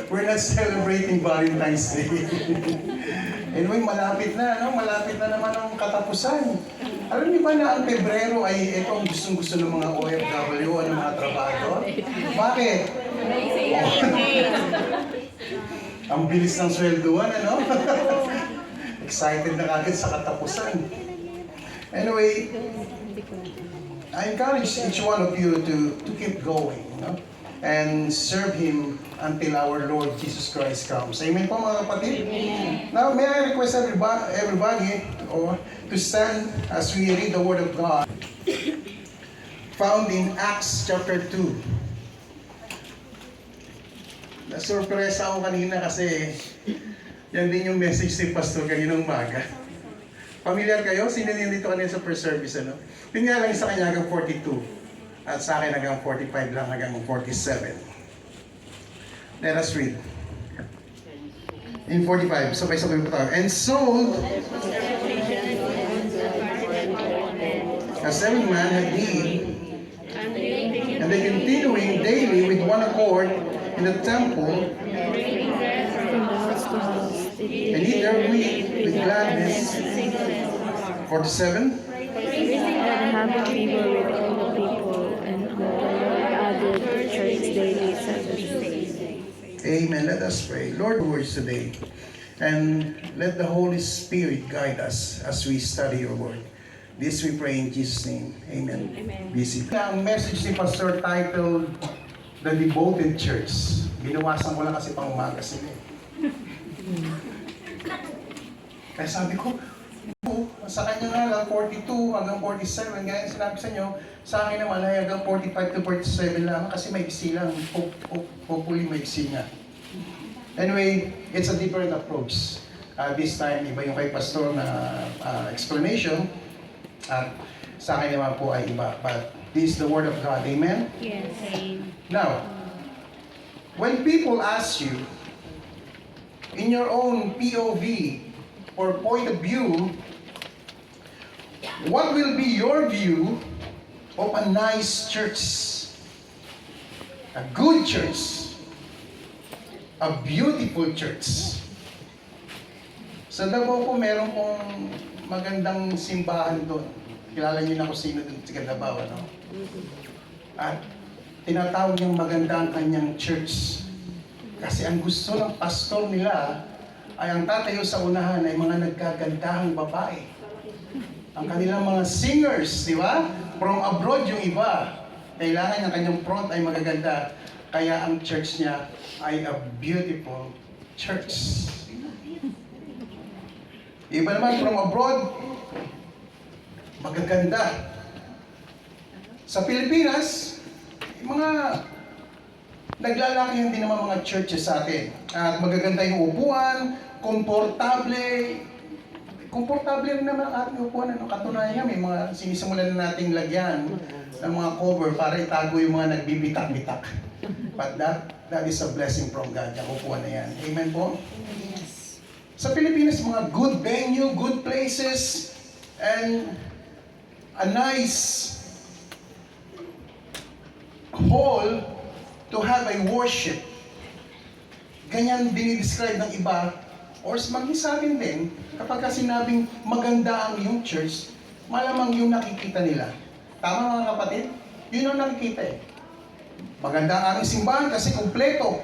we're not celebrating Valentine's Day. Anyway, malapit na, no? Malapit na naman ang katapusan. Alam niyo ba na ang Pebrero ay ito ang gustong-gusto ng mga OFW o ng mga trabahador? Bakit? Ang bilis ng swelduhan, ano? Excited na kagad sa katapusan. Anyway, I encourage each one of you to keep going, no? And serve Him until our Lord Jesus Christ comes. Amen po mga kapatid? Amen. Now, may I request everybody to stand as we read the Word of God found in Acts chapter 2. Nasurpresa ako kanina kasi yan din yung message ni Pastor kaninang umaga. Familiar kayo? Sino nandito kanina sa first service, ano? Yun nga lang sa kanya hanggang 42. At sa akin hanggang 45 lang, hanggang 47. Let us read. In 45, sabay-sabay po tayo. And sold as every man had need, and they continuing daily with one accord in the temple, and eat their meat with gladness. 47. And having favor with all the people, and the Lord added to church daily services. Amen. Let us pray. Lord, words today, and let the Holy Spirit guide us as we study your word. This we pray in Jesus' name. Amen. Amen. Busy. Ang message ni Pastor titled The Devoted Church. Binawasan ko lang kasi pang umaga sila. Kaya sabi ko, sa kanya nga lang 42 hanggang 47, gaya sinabi sa inyo, sa akin naman ay hanggang 45 to 47 lang kasi may isi lang, hopefully may isi nga. Anyway, it's a different approach. This time, iba yung kay Pastor na explanation, at sa akin naman po ay iba. But this is the Word of God, amen? Yes. Now, when people ask you, in your own POV or point of view, what will be your view of a nice church? A good church? A beautiful church? Sa Davao po, meron pong magandang simbahan doon. Kilala niyo na kung sino doon sa Davao, no? At tinatawag niyang maganda ang kanyang church. Kasi ang gusto ng pastor nila ay ang tatayo sa unahan ay mga nagkagandahang babae. Ang kanilang mga singers, di ba? From abroad yung iba. Kailangan yung kanyang front ay magaganda. Kaya ang church niya ay a beautiful church. Iba naman from abroad, magaganda. Sa Pilipinas, mga naglalaki din naman mga churches sa atin. At magaganda yung upuan, komportable rin naman ang ating upuan. Katunayan nga, may mga sinisimulan na nating lagyan ng mga cover para itago yung mga nagbibitak-bitak. But that is a blessing from God, yung upuan na yan. Amen po? Yes. Sa Pilipinas, mga good venue, good places, and a nice hall to have a worship. Ganyan dinidescribe ng iba, or maging sa akin din, kapag sinabing maganda ang iyong church, malamang yung nakikita nila. Tama mga kapatid? Yun ang nakikita eh. Maganda ang aming simbahan kasi kumpleto.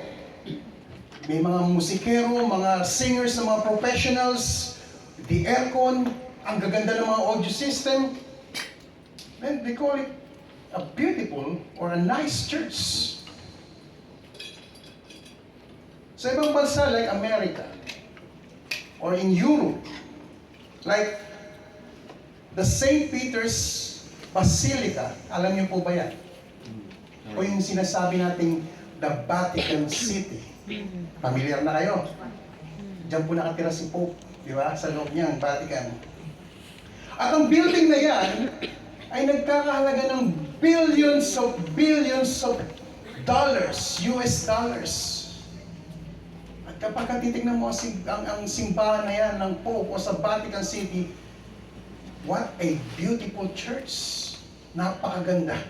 May mga musikero, mga singers, mga professionals, the aircon, ang gaganda ng mga audio system. Then they call it a beautiful or a nice church. Sa ibang bansa like America or in Europe, like the St. Peter's Basilica, alam niyo po ba yan? O yung sinasabi nating the Vatican City. Familiar na kayo? Diyan po nakatira si Pope, di ba? Sa loob niyan, Vatican. At ang building na yan ay nagkakahalaga ng billions of dollars, US dollars. At kapag titignan mo ang simbahan na yan ng Pope o sa Vatican City, what a beautiful church. Napakaganda.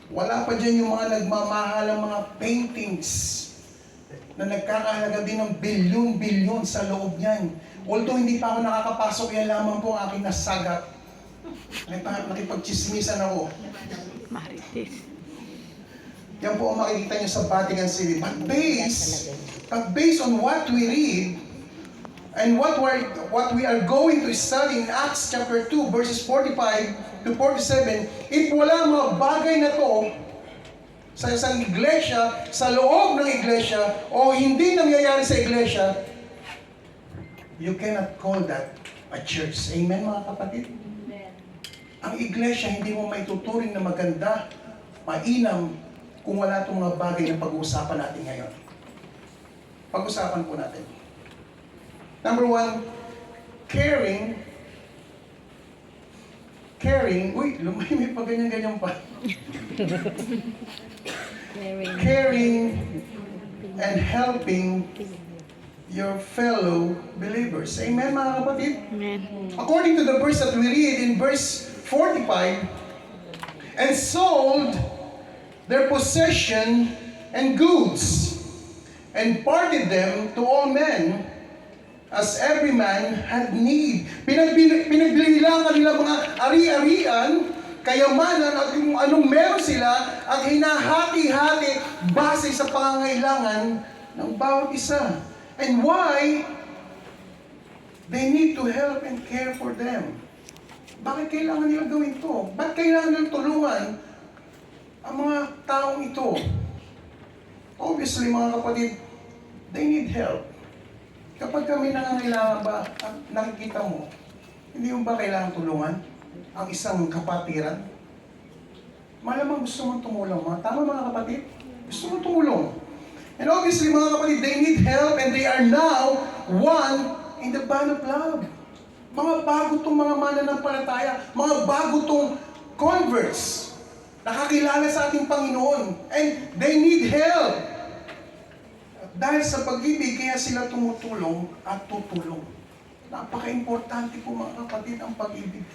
Wala pa dyan yung mga nagmamahalang mga paintings na nagkakahalaga din ng bilyon-bilyon sa loob niyan. Although hindi pa ako nakakapasok, yan lamang po ang aking nasagat. Nakipagchismisan ako. Marites. Yan po ang makikita niyo sa Vatican City. But based on what we read, and what we are going to study in Acts chapter 2, verses 45 to 47, if wala mga bagay na to sa isang iglesia, sa loob ng iglesia, o hindi nangyayari sa iglesia, you cannot call that a church. Amen, mga kapatid? Ang iglesia, hindi mo maituturing na maganda, mainam, kung wala itong mga bagay na pag-uusapan natin ngayon. Pag-usapan po natin. Number 1, caring. Uy, lumay pa ganyan-ganyan pa. Caring and helping your fellow believers. Amen, mga kapatid? Amen. According to the verse that we read in verse 45, and sold their possession and goods, and parted them to all men, as every man had need. Pinagbili lang kanila mga ari-arian, kayamanan at kung anong meron sila at hinahati-hati base sa pangangailangan ng bawat isa. And why? They need to help and care for them. Bakit kailangan nila gawin ito? Bakit kailangan nila tulungan ang mga taong ito? Obviously, mga kapatid, they need help. Kapag kami nangangailangan ba at nakikita mo, hindi mo ba kailangan tulungan ang isang kapatiran? Malamang gusto mong tumulong. Tama, mga kapatid? Gusto mong tumulong. And obviously, mga kapatid, they need help and they are now one in the band of love. Mga bago itong mga mananampalataya, mga bago itong converts, nakakilala sa ating Panginoon, and they need help. Dahil sa pag-ibig, kaya sila tumutulong at tutulong. Napaka-importante po, mga kapatid, ang pag-ibig.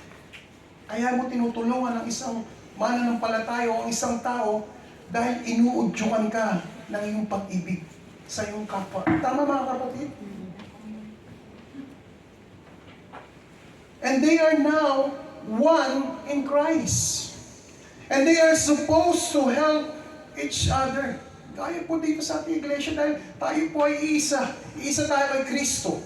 Kaya mo tinutulungan ang isang mananampalataya o ang isang tao dahil inuudyukan ka ng iyong pag-ibig sa iyong kapwa. Tama, mga kapatid? And they are now one in Christ. And they are supposed to help each other. Kaya po dito sa ating iglesia dahil tayo po ay iisa. Iisa tayo kay Kristo.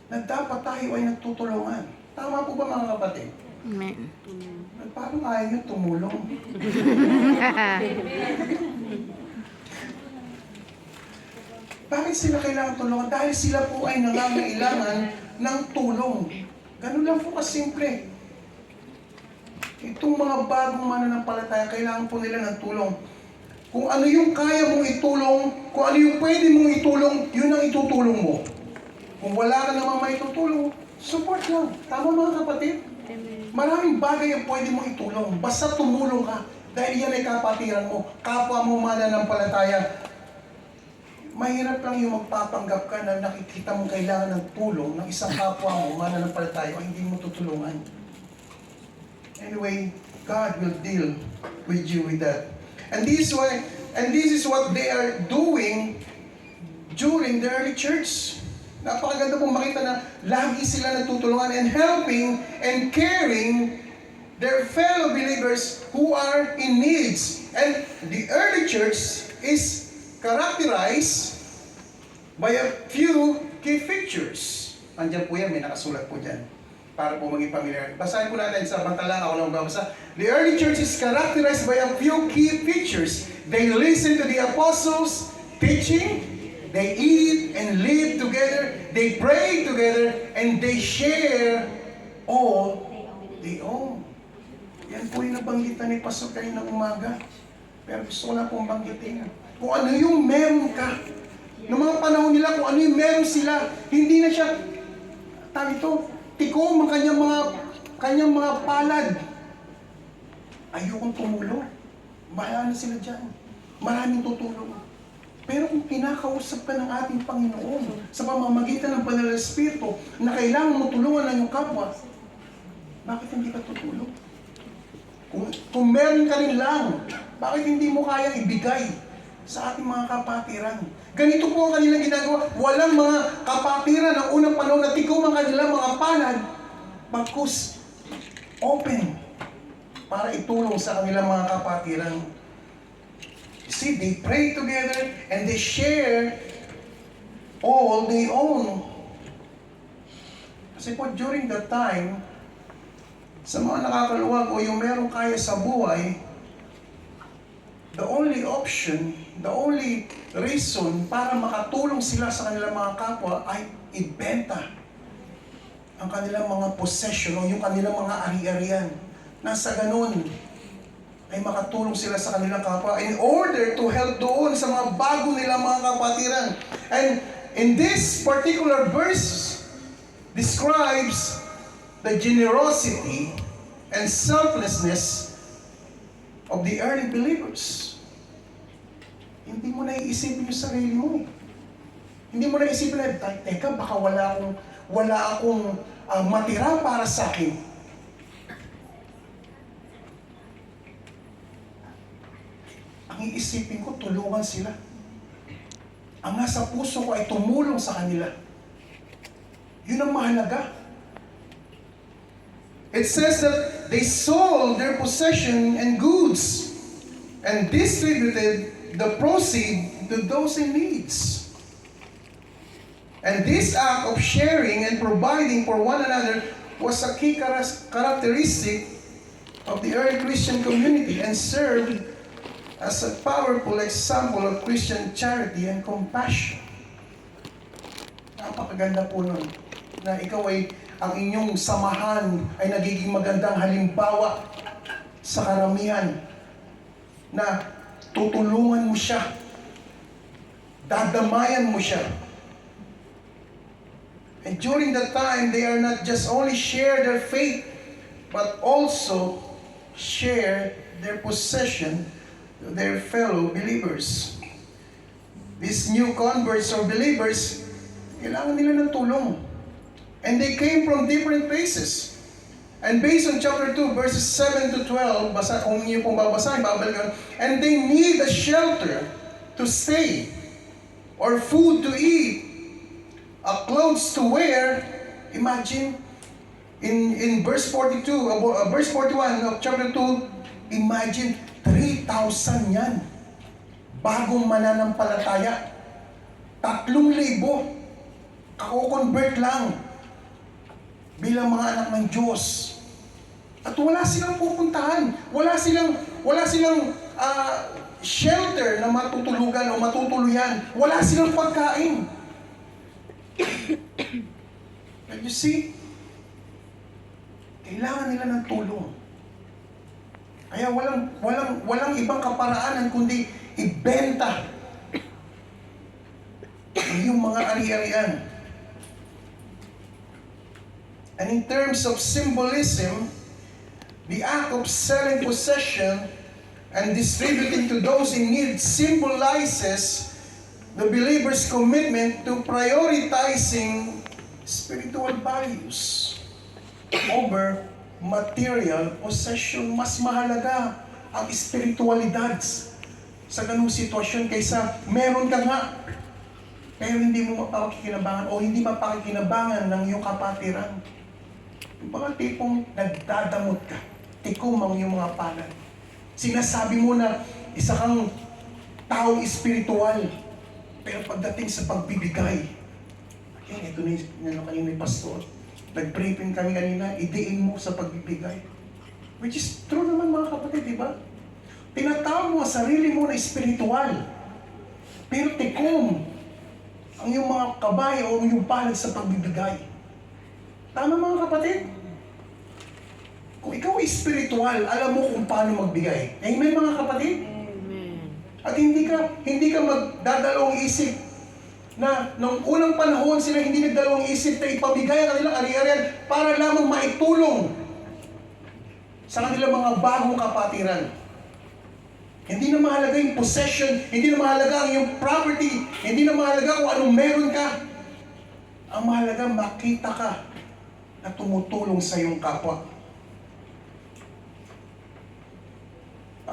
Na dapat tayo ay nagtutulungan. Tama po ba, mga kapatid? Amen. Parang ayaw nyo tumulong. Bakit sila kailangan tulungan? Dahil sila po ay nangangailangan ng tulong. Ganun lang po kasimple. Itong mga bagong mananampalataya, kailangan po nila ng tulong. Kung ano yung kaya mong itulong, kung ano yung pwede mong itulong, yun ang itutulong mo. Kung wala ka namang maitutulong, support lang. Tama, mga kapatid? Maraming bagay ang pwede mong itulong. Basta tumulong ka. Dahil yan ay kapatiran mo. Kapwa mo mananampalataya. Mahirap lang yung magpapanggap ka na nakikita mong kailangan ng tulong ng isang kapwa mo mananampalataya o hindi mo tutulungan. Anyway, God will deal with you with that. And this is what they are doing during the early church. Napakaganda pong makita na lagi sila nagtutulungan and helping and caring their fellow believers who are in needs. And the early church is characterized by a few key features. Andiyan po yan, may nakasulat po dyan. Para po maging familiar. Basahin po natin sa bantalang ako lang babasa. The early church is characterized by a few key features. They listen to the apostles' teaching, they eat and live together, they pray together, and they share all they own. Yan po yung nabanggitan ni Pastor kayo ng umaga. Pero gusto ko na pong banggitin. Kung ano yung meron ka. Noong mga panahon nila, kung ano yung meron sila, hindi na siya, tikom ang kanyang mga palad. Ayokong tumulong. Bahala na sila dyan. Maraming tutulong. Pero kung kinakausap ka ng ating Panginoon sa pamamagitan ng Banal na Espiritu na kailangan mo tulungan ng iyong kapwa, bakit hindi ka tutulong? Kung meron ka rin lang, bakit hindi mo kayang ibigay sa ating mga kapatiran? Ganito po ang kanilang ginagawa. Walang mga kapatiran ng unang panahon na tikom ang kanilang mga palad, bagkus open para itulong sa kanilang mga kapatiran. You see, they pray together and they share all they own. Kasi po during that time, sa mga nakakaluwag o yung merong kaya sa buhay, the only option, the only reason para makatulong sila sa kanilang mga kapwa ay ibenta ang kanilang mga possession o yung kanilang mga ari-arian. Nasa ganun ay makatulong sila sa kanilang kapwa in order to help doon sa mga bago nilang mga kapatiran. And in this particular verse, describes the generosity and selflessness of the early believers. Hindi mo na iisipin yung sarili mo. Hindi mo na isipin na, teka, baka wala akong matira para sa akin. Ang iisipin ko, tulungan sila. Ang nasa puso ko ay tumulong sa kanila. Yun ang mahalaga. It says that they sold their possession and goods and distributed the proceeds to those in needs. And this act of sharing and providing for one another was a key characteristic of the early Christian community and served as a powerful example of Christian charity and compassion. Napakaganda po nun, na ikaw ay, ang inyong samahan ay nagiging magandang halimbawa sa karamihan na tutulungan mo siya, dadamayan mo siya. And during that time, they are not just only share their faith, but also share their possession to their fellow believers. These new converts or believers, kailangan nila ng tulong. And they came from different places. And based on chapter 2, verses 7 to 12, kung niyo pong babasahin, babalikan, and they need a shelter to stay, or food to eat, a clothes to wear. Imagine, in verse 42, verse 41 of chapter 2, imagine, 3,000 yan. Bagong mananampalataya. 3,000. Kako-convert lang bilang mga anak ng Diyos. At wala silang pupuntahan. Wala silang shelter na matutulugan o matutuluyan. Wala silang pagkain. And you see, kailangan nila ng tulong. Kaya walang ibang kaparaanan kundi ibenta yung mga ari-arian. And in terms of symbolism, the act of selling possession and distributing to those in need symbolizes the believer's commitment to prioritizing spiritual values over material possession. Mas mahalaga ang espiritualidad sa ganung sitwasyon kaysa meron ka nga pero hindi mo mapakikinabangan o hindi mapakikinabangan ng iyong kapatiran. Yung mga tipong nagdadamot ka, tikom ang iyong mga palad. Sinasabi mo na isa kang taong espiritual, pero pagdating sa pagbibigay, ito na kayo ni pastor, nag-briefing kami kanina, idiin mo sa pagbibigay. Which is true naman mga kapatid, di ba? Tinatawag mo ang sarili mo na espiritual, pero tikom ang iyong mga kabay o iyong palad sa pagbibigay. Tama mga kapatid? Kung ikaw ay spiritual, alam mo kung paano magbigay. Amen mga kapatid? Amen. At hindi ka magdadalawang isip na nung unang panahon sila hindi nagdalawang isip na ipabigay ang kanilang ari-arian para lamang maitulong sa kanilang mga bagong kapatiran. Hindi na mahalaga yung possession, hindi na mahalaga ang iyong property, hindi na mahalaga kung anong meron ka. Ang mahalaga, makita ka na tumutulong sa iyong kapwa.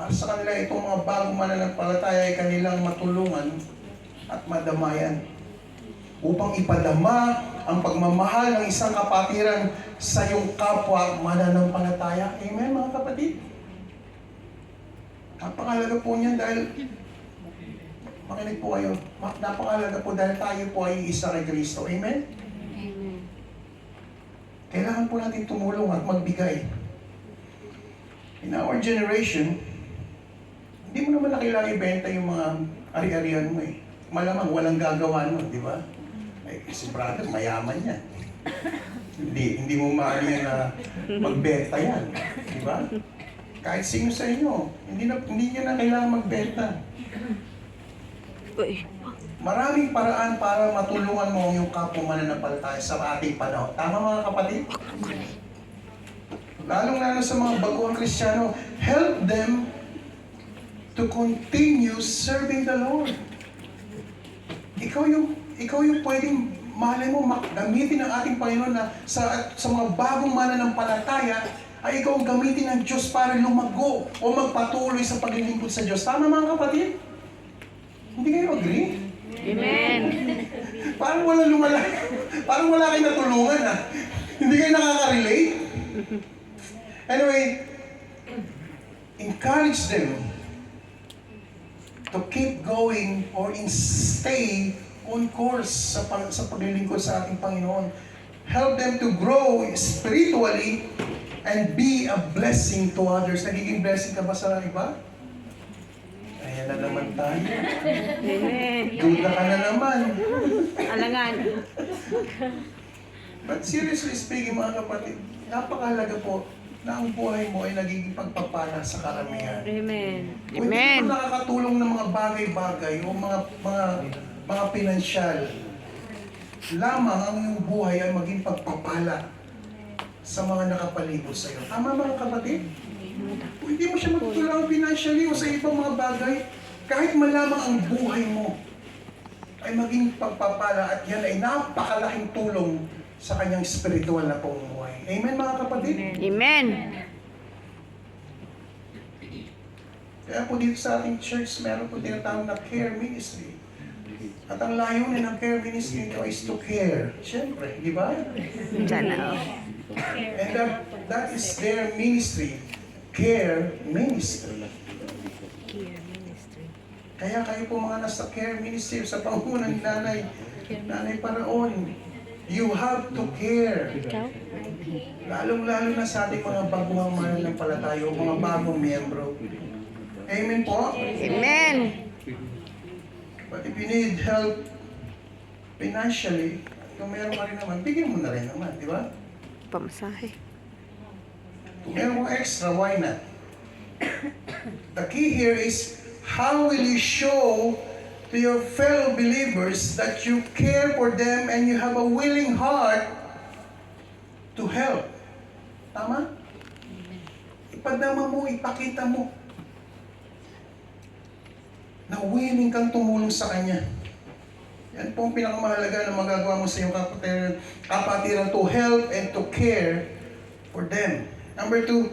Para sa kanila itong mga bagong mananampalataya ay kanilang matulungan at madamayan upang ipadama ang pagmamahal ng isang kapatiran sa iyong kapwa mananampalataya. Amen, mga kapatid? Napakahalaga po niyan dahil, makinig po kayo, napakahalaga po dahil tayo po ay isa kay Kristo. Amen? Amen. Kailangan po natin tumulong at magbigay. In our generation, hindi mo naman na kailangan ibenta yung mga ari-arian mo eh. Malamang walang gagawa nun, di ba? Eh, si brother, mayaman yan. Hindi mo maano yan na magbenta yan. Di ba? Kahit sino sa inyo, hindi niya na kailangan magbenta. Uy. Maraming paraan para matulungan mo yung kapwa mananampalataya sa ating panahon. Tama mga kapatid? Lalong-lalo sa mga baguhang Kristiyano, help them to continue serving the Lord. Ikaw yung pwedeng, malay mo, gamitin ng ating Panginoon na sa mga bagong mananampalataya, ay ikaw ang gamitin ng Diyos para lumago o magpatuloy sa paglilingkod sa Diyos. Tama mga kapatid? Hindi kayo agree? Amen. Parang wala kayong natulungan ha. Hindi kayo nakaka-relate? Anyway, encourage them to keep going or stay on course sa paglilingkod sa ating Panginoon. Help them to grow spiritually and be a blessing to others. Nagiging blessing ka ba sa iba? Ayan na naman tayo. Amen. Duda ka na naman. Alangan. But seriously speaking mga kapatid, napakahalaga po na ang buhay mo ay nagiging pagpapala sa karamihan. Amen. Kung hindi Amen. mo nakakatulong ng mga bagay-bagay o mga pinansyal, lamang ang iyong buhay ay maging pagpapala sa mga nakapalibot sa iyo. Tama mga kapatid? Kung hindi mo siya matutulungan financially o sa ibang mga bagay, kahit malamang ang buhay mo ay maging pagpapala at yan ay napakalaking tulong sa kanyang spiritual na pamumuhay. Amen mga kapatid? Amen. Kaya po dito sa ating church, meron po tinatawag na care ministry. At ang layunin ng care ministry nito is to care. Siyempre, di ba? Sana. And that is their ministry. Care ministry. Kaya kayo po mga nasa care ministry sa pangunan ni Nanay Paraon, you have to care. Lalong-lalo na sa ating mga baguhang mananampalataya o mga bagong miyembro. Amen po? Amen. But if you need help financially, kung meron ka rin naman, bigyan mo na rin naman, di ba? Pamasahe. Kung meron kang extra, why not? The key here is, how will you show to your fellow believers that you care for them and you have a willing heart to help? Tama? Ipadama mo, ipakita mo na willing kang tumulong sa Kanya. Yan po ang pinakamahalaga na magagawa mo sa iyong kapatiran to help and to care for them. Number two.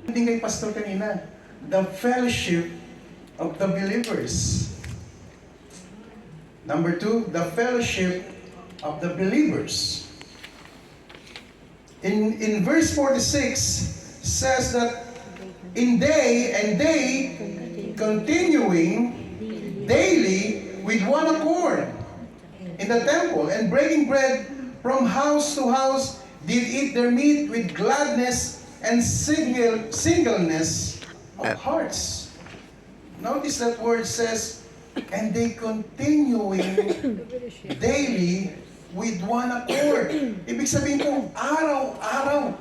Hindi kay pastor kanina, the fellowship of the believers. Number two, the fellowship of the believers. In verse 46 says that in they continuing daily with one accord in the temple and breaking bread from house to house did eat their meat with gladness and singleness of hearts. Notice that word says, and they continuing daily with one accord. Ibig sabihin po, araw-araw.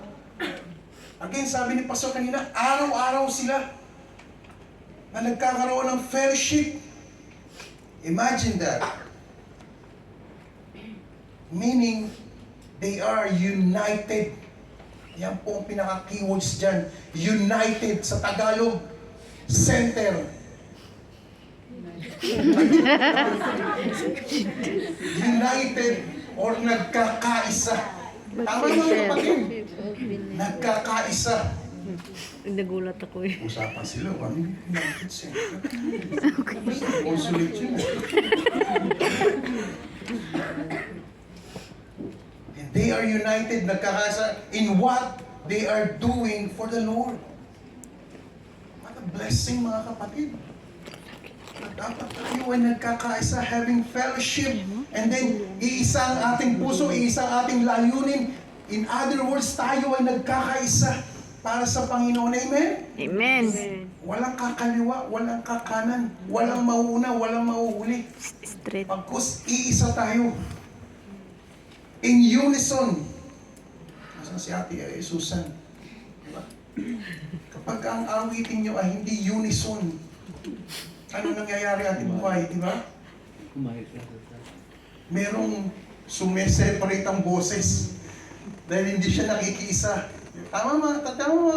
Again, sabi ni Pastor kanina, araw-araw sila na nagkakaroon ng fellowship. Imagine that. Meaning, they are united. Yan po ang pinaka-keywords dyan. United sa Tagalog. Center. United or nagkakaisa. Tama mga kapatid. Nagkakaisa. Nagulat ako eh. Usapan sila, kami United Center. Consulate yun. And they are united, nagkakaisa in what they are doing for the Lord. What a blessing mga kapatid. Dapat tayo ay nagkakaisa, having fellowship, and then iisa ang ating puso, iisa ang ating layunin. In other words, tayo ay nagkakaisa para sa Panginoon. Amen? Amen. Walang kakaliwa, walang kakanan, walang mauuna, walang mauhuli. Straight. Pagkus, iisa tayo. In unison. Nasaan si Ate Susan? Diba? Kapag ang awitin nyo ay hindi unison, ano nangyayari ating buhay, di ba? Merong sumeseparate ang boses dahil hindi siya nakikiisa. Tama mga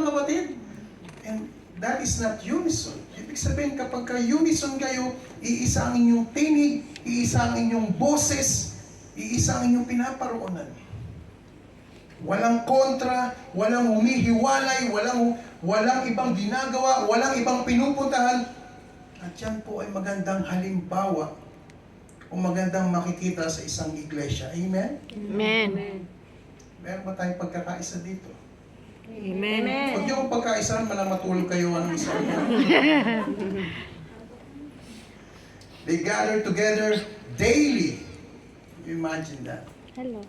kapatid? And that is not unison. Ibig sabihin, kapag unison kayo, iisa ang inyong tinig, iisa ang inyong boses, iisa ang inyong pinaparoonan. Walang kontra, walang humihiwalay, walang ibang ginagawa, walang ibang pinupuntahan. At yan po ay magandang halimbawa o magandang makikita sa isang iglesia. Amen? Amen. Meron ba tayong pagkakaisa dito? Amen. Huwag niyo kung pagkaisahan, matulog kayo ang isa. They gather together daily. Imagine that. Hello.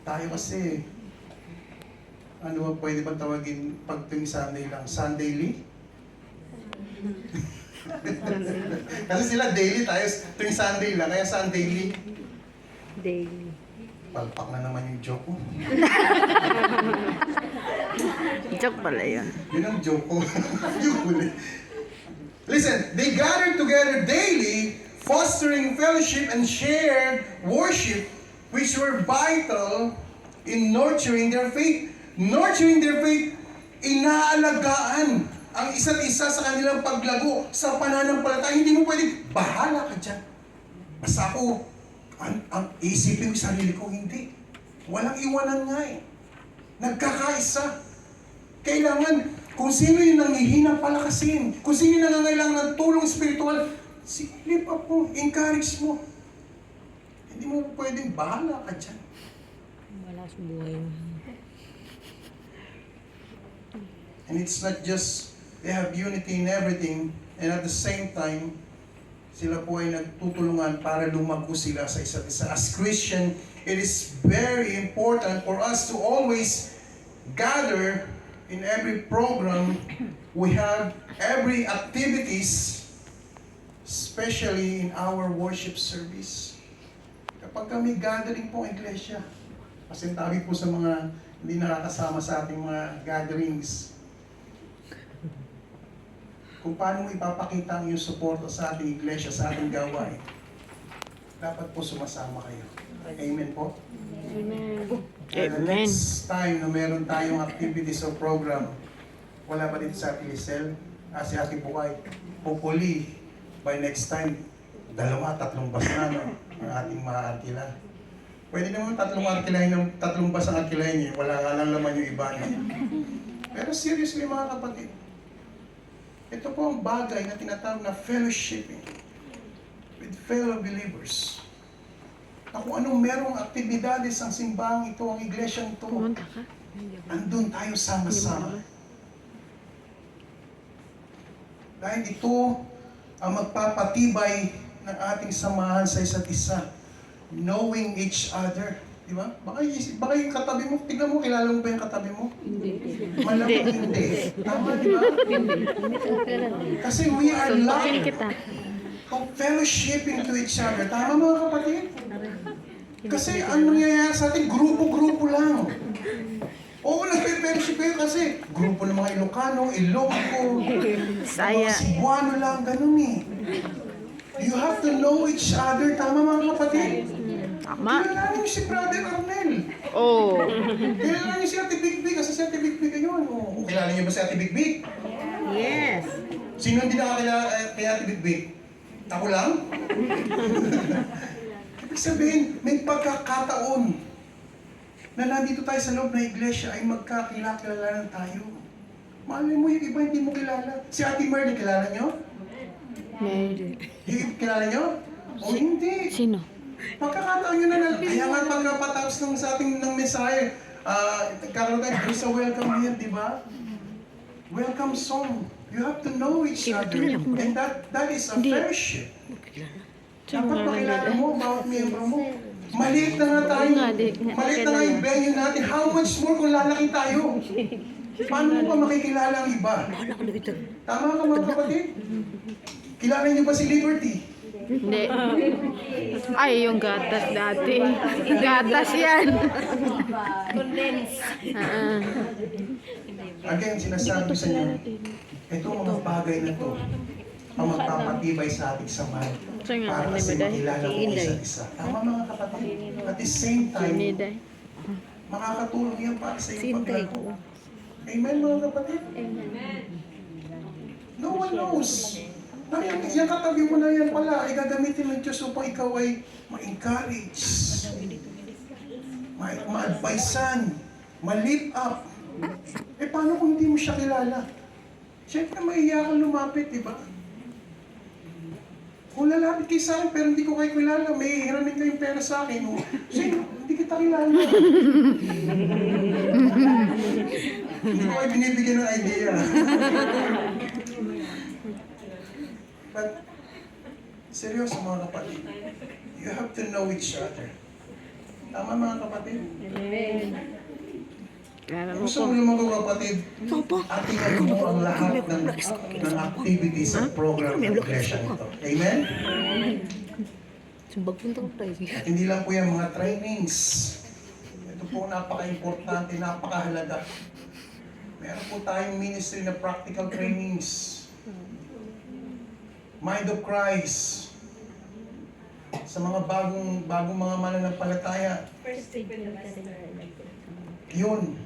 Tayo kasi, ano ba pwede ba tawagin pag tuwing Sunday lang? Sundayly? Kasi sila daily, tayo tuwing Sunday lang, kaya Sundayly. Daily. Palpak na naman yung joke ko. Joke pala yun. Yun ang joke ko. Yung huli. Listen, they gathered together daily, fostering fellowship and shared worship, which were vital in nurturing their faith. Nurturing their faith, inaalagaan ang isa't isa sa kanilang paglago sa pananampalataya. Hindi mo pwedeng, bahala ka dyan. Basta ako, isipin ko sarili ko, hindi. Walang iwanan nga eh. Nagkakaisa. Kailangan, kung sino yung nanghihina, palakasin. Kung sino yung nangangailangan ng tulong spiritual, lift up mo, encourage mo. Hindi mo pwedeng, bahala ka dyan. Wala sa buhay mo. And it's not just they have unity in everything, and at the same time, sila po ay nagtutulungan para lumago sila sa isa't isa. As Christian, it is very important for us to always gather in every program we have, every activities, especially in our worship service. Kapag kami gathering po ang iglesia, pasintabi po sa mga hindi nakakasama sa ating mga gatherings, kung paano mo ipapakita ang iyong suporta sa ating iglesia, sa ating gawain, dapat po sumasama kayo. Amen po? Amen. The Amen. next time na meron tayong activities o program, wala ba dito sa Ate Lisel? Si Ate Bukay? Hopefully, by next time, 2-3 bus na ang ating maarkila. Pwede naman 3 bus ang arkilahin niyo, wala nga lang laman yung iba niya. Pero seriously mga kapatid, ito po ang bagay na tinatawag na fellowshipping with fellow believers. Na kung anong merong aktibidades ang simbahang ito, ang iglesyang ito, Pumunta ka? andun tayo sama-sama. Dahil ito ang magpapatibay ng ating samahan sa isa't isa. Knowing each other. Di ba? Baka yung katabi mo, tignan mo, kilala mo ba yung katabi mo? Hindi. Malamang hindi. Tama, di ba? Kasi we are Suntukin like kita. fellowshipping to each other. Tama mga kapatid? Kasi ang nangyayari sa atin, grupo-grupo lang. Oo, nagpe-fellowship kayo kasi grupo ng mga Ilocano, Ilonggo, Saya. mga Cebuano lang, ganun eh. You have to know each other. Tama mga kapatid? Tama. Kilala niyo si Brother Arnel. Oh. Kilala niyo si Ate Bigbig kasi si Ate Bigbig yun. Oh, kilala niyo ba si Ate Bigbig? Yes. Sino hindi nakakilala kay Ate Bigbig? Ako lang? Ibig sabihin, may pagkakataon na nandito tayo sa loob ng iglesia ay magkakilala tayo. Malay mo yung iba hindi mo kilala. Si Ate Merly, kilala nyo? Mary. Yung kilala nyo? O hindi. Sino? Pagkakataon nyo na kaya nga pagkapatapos ng sa ating ng mensahe, nagkaroon tayo, there's a welcome here, di ba? Welcome song. You have to know each other. And that is a fellowship. Dapat makilala mo, bawat miyembro mo. Maliit na nga tayo. Maliit na nga yung venue natin. How much more kung lalaki tayo? Paano mo pa makikilala ang iba? Tama ka mga kapatid? Kilala niyo ba si Liberty? Hindi. Ay, yung gatas dati. Gatas yan. Condense. Again, sinasabi sa inyo, ito ang mga bagay na to ang magpapatibay sa ating samahan para kasi makilala mo isa't isa. Tama mga kapatid? At the same time, makakatulong yan para sa iyong paglago. Amen mga kapatid? No one knows. Yung katabi mo na yan pala ay gagamitin ng Diyos upang ikaw ay ma-encourage, ma-advisean, ma-lift up. Eh paano kung hindi mo siya kilala? Siyempre maiiyak kang lumapit, di ba? Kung lalapit kayo sa akin pero hindi ko kayo kilala, may hiramin kayong pera sa akin. O, sino? Hindi kita kilala. Hindi ko kayo binibigyan ng idea. But, seryoso mga kapatid, you have to know each other. Tama mga kapatid? Gusto mo naman ko kapatid, ating mo ang lahat ng activities at program ng iglesia nito. Amen? At hindi lang po yung mga trainings. Ito po napaka-importante, napakahalaga. Meron po tayong ministry na practical trainings. Mind of Christ. Sa mga bagong mga mananampalataya. Yun.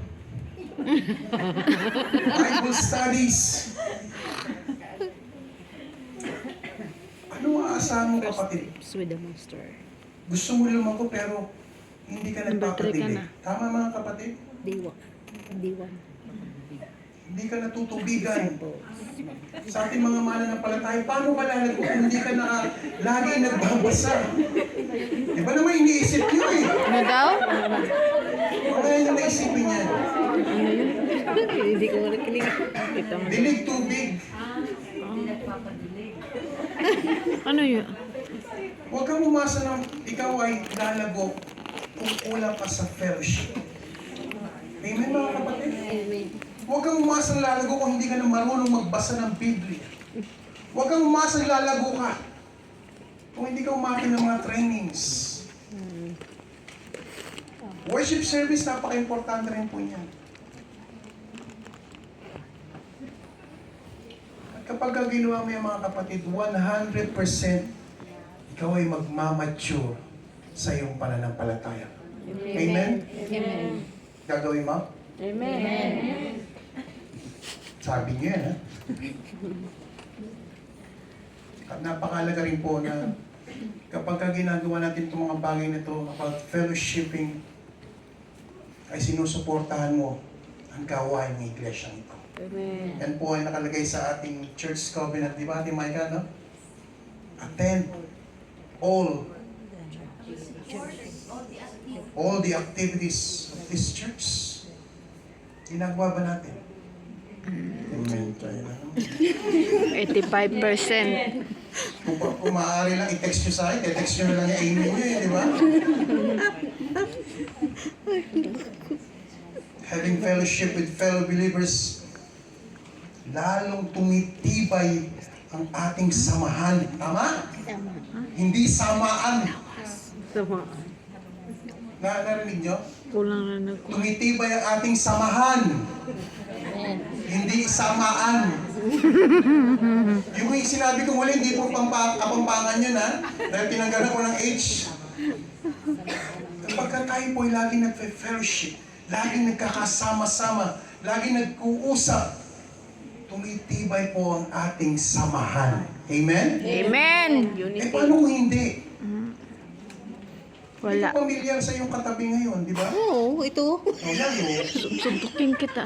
Bible studies. Ano aasahan mo kapatid? Gusto mo lumako pero hindi ka nagpapadilig. Tama mga kapatid? Hindi ka natutubigan. Sa ating mga mananampalataya, paano ka lalago kung hindi ka lagi nagbabasa? Di ba naman iniisip nyo eh? Ano daw? Kaya nyo naisipin yan. Hindi ko nakikinig. Dilig tubig. Ano yun? Huwag kang umasa ng ikaw ay lalago kung kulang ka sa fellowship. Amen mga kapatid? Huwag kang umasa ng lalago kung hindi ka na marunong magbasa ng Biblia. Huwag kang umasa ng lalago ka kung hindi ka umakin ng mga trainings. Worship service, napaka-importante rin po niyan. At kapag ginawa mo yung mga kapatid, 100% ikaw ay magmamature sa iyong pananampalataya. Amen? Amen. Gagawin mo? Amen. Sabi niyo yan, ha? At napakalaga rin po na kapag ginagawa natin itong mga bagay na ito, about fellowshipping, ay sinusuportahan mo ang gawain ng iglesia nito. Amen. Yan po ay nakalagay sa ating church covenant. Di ba, Ate Micah, no? Attend all the activities of this church. Ginagawa ba natin? Amen. Tayo na. 85%. Kung maaari lang, i-text nyo sa akin, i-text nyo na lang yung amen nyo, di ba? Having fellowship with fellow believers, lalong tumitibay ang ating samahan. Tama? Hindi samaan. Narinig nyo? Kulang na Tumitibay ang ating samahan. Hindi samaan. Yung sinabi ko muli, hindi po kapampangan yun, ha? Dahil tinanggalan ko ng H. Kapag tayo po ay laging nag-fellowship, laging nagkakasama-sama, laging nag-uusap, tumitibay po ang ating samahan. Amen? Amen. Paano kung hindi? Wala. Hindi ka pamilyar sa iyong katabi ngayon, di ba? Oo, ito. Yan, Suntukin kita.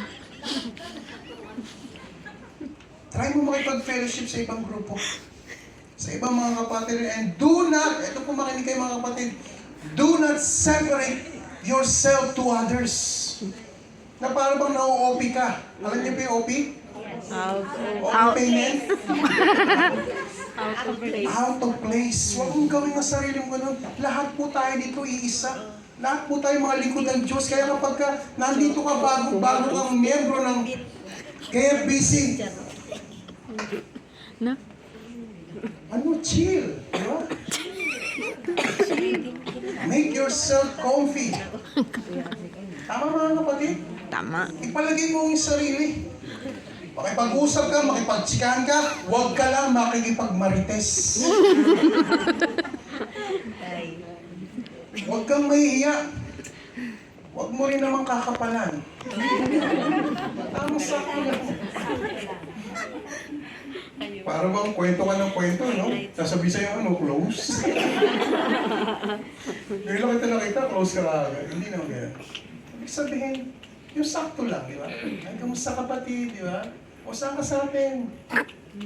Try mo makipag-fellowship sa ibang grupo. Sa ibang mga kapatid. And do not, ito po makinig kayo mga kapatid, do not separate yourself to others. Na para bang na-OP ka. Alam niyo ba yung OP? Out. Payment? Out of place. Out of place. Huwag mong gawin ang sarili mo ganun. Lahat po tayo dito iisa. Lahat po tayo mga lingkod ng Diyos. Kaya kapag ka nandito ka bago kang miyembro ng KFBC, Na? chill. Di ba? Make yourself comfy. Tama mga kapatid? Tama. Ipalagay mo ang sarili. Makipag-usap ka, makipagtsikahan ka, huwag ka lang makikipagmarites. Huwag kang mahihiya. Huwag mo rin naman kakapalan. Tamang sakto lang. Para bang kwento ka ng kwento, no? Sasabi sa'yo, close. Ngayon lang kita nakita, close ka na agad. Hindi naman ganyan. Ibig sabihin, yung sakto lang, di ba? Ay, kamusta kapatid, di ba? O saan ka sa atin?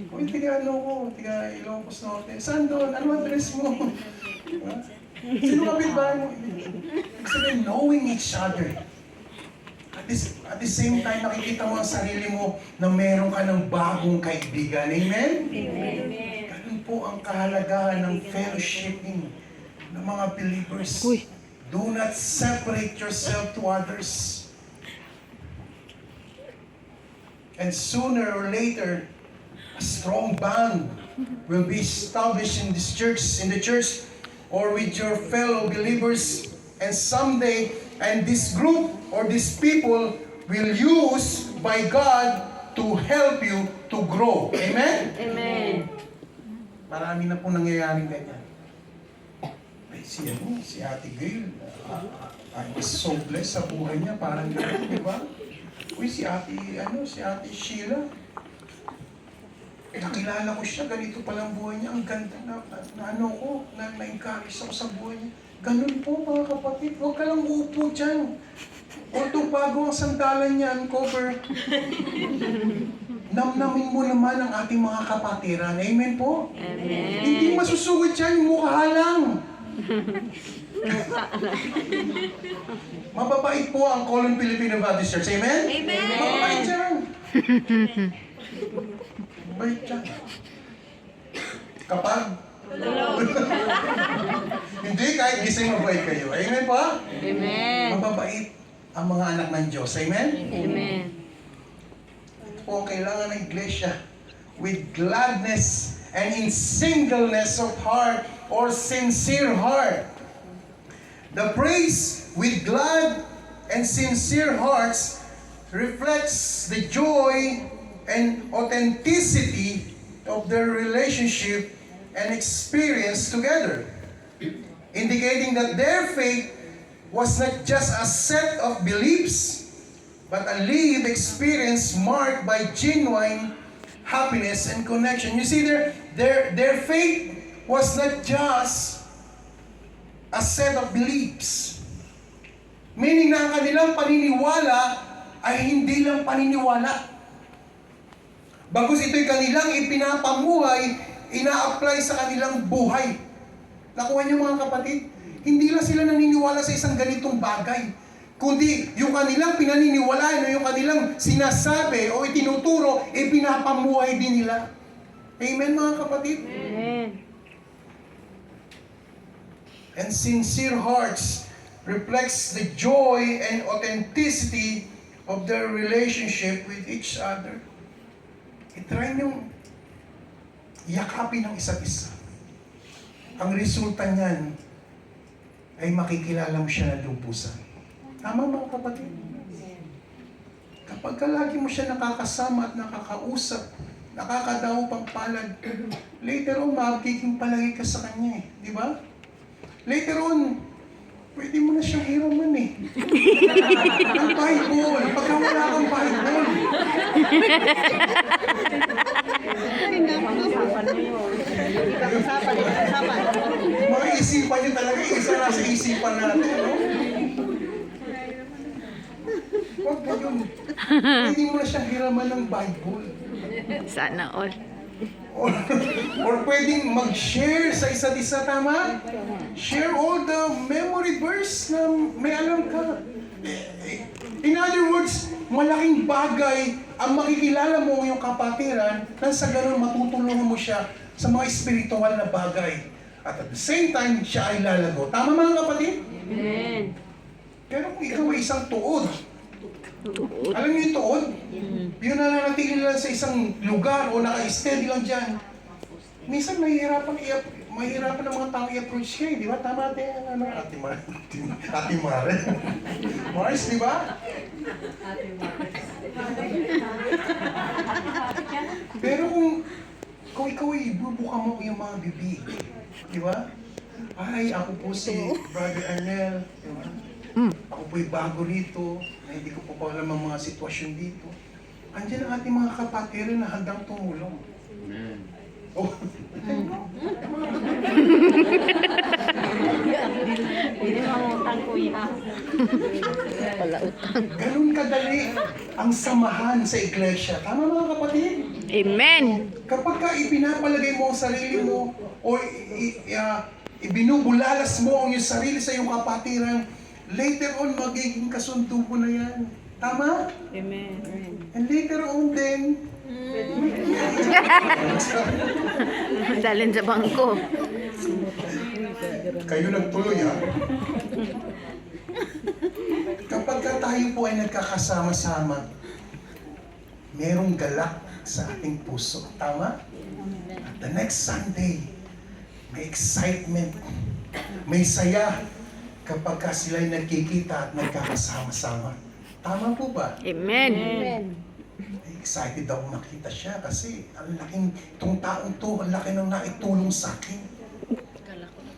Uy, tiga Ilocos Norte. Saan doon? Ano address mo? Di ba? Sino kapitbahay mo? Ibig sabihin, knowing each other. At the same time, nakikita mo ang sarili mo na meron ka ng bagong kaibigan. Amen? Amen. Ganun po ang kahalagahan ng fellowshipping ng mga believers. Uy. Do not separate yourself to others. And sooner or later, a strong bond will be established in this church, in the church, or with your fellow believers. And someday, this group or these people will use by God to help you to grow. Amen? Amen. Marami na po nangyayaring ganyan. Ay, si Ate Gail, I was so blessed sa buhay niya, parang gano'n, di ba? Uy, si Ate Sheila, nakilala ko siya, ganito palang buhay niya, ang ganda na-encourage ako sa buhay niya. Ganun po mga kapatid, huwag ka lang uupo dyan. Although bago ang sandalan niya, uncover, namnamin mo naman ang ating mga kapatiran. Amen po? Amen. Hindi masusugod yan, yung mukha lang. Mababait po ang Colon Filipino Baptist Church. Amen? Amen. Mababait dyan. Mababait dyan. Kapag? Hindi, kahit gising mabait kayo. Amen po? Amen. Mababait ang mga anak ng Diyos. Amen? Amen. Po ang kailangan ng iglesia with gladness and in singleness of heart or sincere heart. The praise with glad and sincere hearts reflects the joy and authenticity of their relationship and experience together, indicating that their faith was not just a set of beliefs, but a lived experience marked by genuine happiness and connection. You see, their faith was not just a set of beliefs. Meaning na ang kanilang paniniwala ay hindi lang paniniwala. Bagkus ito'y kanilang ipinapamuhay, ina-apply sa kanilang buhay. Nakuha niyo mga kapatid? Hindi lang sila naniniwala sa isang ganitong bagay, kundi yung kanilang pinaniniwalaan o yung kanilang sinasabi o itinuturo, ipinapamuhay din nila. Amen mga kapatid? Amen. And sincere hearts reflects the joy and authenticity of their relationship with each other. I-try niyong yakapin ang isa't isa. Ang resulta niyan ay makikilala mo siya na lubusan. Tama mga kapatid? Kapag ka lagi mo siya nakakasama at nakakausap, nakakadaw pang palad, later on, magiging palagi ka sa kanya eh. Di ba? Later on, pwede mo na siyang hiraman eh. Ang Bible, pagka wala kang Bible. Mga isipan niyo talaga, isa na sa isipan natin, no? Huwag na yun. Pwede mo na siyang hiraman ng Bible. Sana all. Or pwedeng mag-share sa isa't isa, tama? Share all the memory verse na may alam ka. In other words, malaking bagay ang makikilala mo yung kapatiran nang sa ganun matutulungan mo siya sa mga espiritual na bagay. At at the same time, siya ay lalago. Tama mga kapatid? Amen. Pero kung ikaw ay isang tuod, alam niyo yung tuod? Yung nananatili lang sa isang lugar o naka-steady lang dyan. Minsan mahihirapan ng mga tao i-approach siya, di ba? Tama ate, Ate Mare. Mars, di ba? Pero kung ikaw ay bubuka mo yung mga bibig, di ba? Ay, ako po si Brother Arnel, di ba? Ako po'y bago rito, na hindi ko po alam ang mga sitwasyon dito. Andiyan ang ating mga kapatiran na handang tumulong. Amen. Oh. Hindi mangutang kuya. Ganun kadali ang samahan sa iglesia. Tama mga kapatid? Amen. Kapag ka ipinapalagay mo ang sarili mo o ibinubulalas mo ang iyong sarili sa iyong kapatiran, later on magiging kasundo mo na yan. Tama? Amen. And later on then, Dalhin sa bangko. kayo nagtuloy ha. Kapag ka tayo po ay nagkakasama-sama, merong galak sa ating puso. Tama? At the next Sunday, may excitement, may saya kapag ka sila'y nagkikita at nagkakasama-sama. Tama po ba? Amen. Excited ako makita siya kasi ang laking, itong taong to, ang laki ng naitulong sa akin.